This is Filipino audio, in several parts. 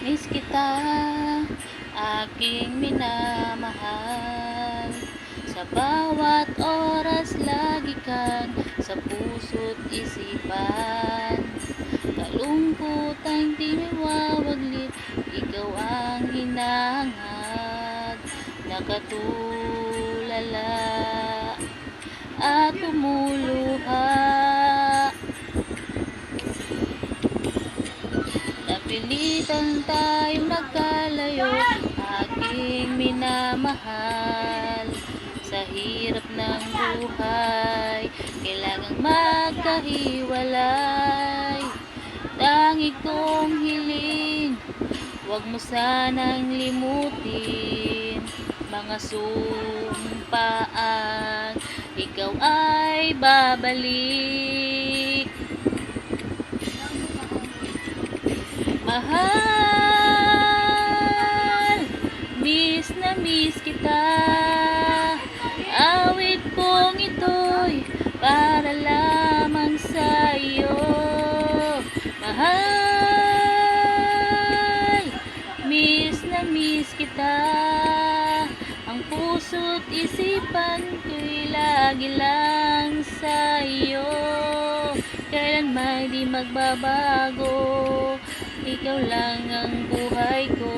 Miss kita, aking minamahal. Sa bawat oras lagi kang sa puso't isipan. Kalungkutan di mawawaglit, ikaw ang hinahangad. Nakatulala at tumuluha. Napilitan tayong nagkalayo, aking minamahal. Sa hirap ng buhay, kailangang magkahiwalay. Tangi kong hiling, huwag mo sanang limutin. Mga sumpaan, ikaw ay babalik. Mahal, miss na miss kita. Awit kong ito'y para lamang sa iyo. Mahal, miss na miss kita. Ang puso't isipan ko'y lagi lang sa iyo. Kailan may di magbabago, ikaw lang ang buhay ko.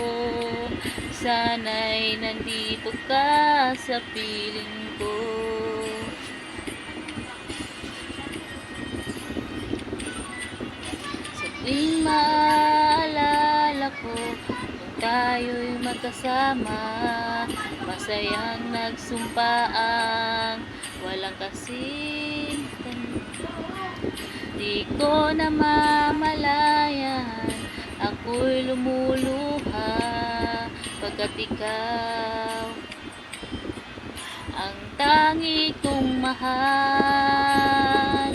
Sana'y nandito ka sa piling ko. Sa tuwing maalala ko kung tayo'y magkasama, masayang nagsumpaang walang kasing di ko namamalayan, ako'y lumuluha pagkat ikaw ang tangi kong mahal.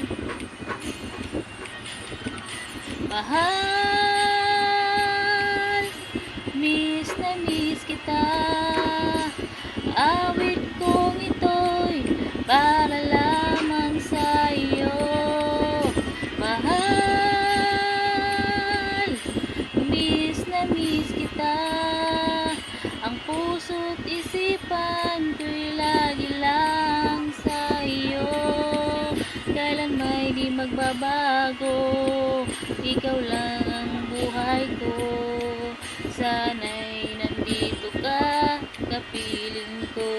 Mahal, miss na miss kita. Awit kong ito'y para lamang sa iyo. Mahal, miss na miss kita. Ang puso't isipan ko'y lagi lang sa iyo. Kailan may di magbabago, ikaw lang ang buhay ko. Sana'y nandito ka, kapiling ko.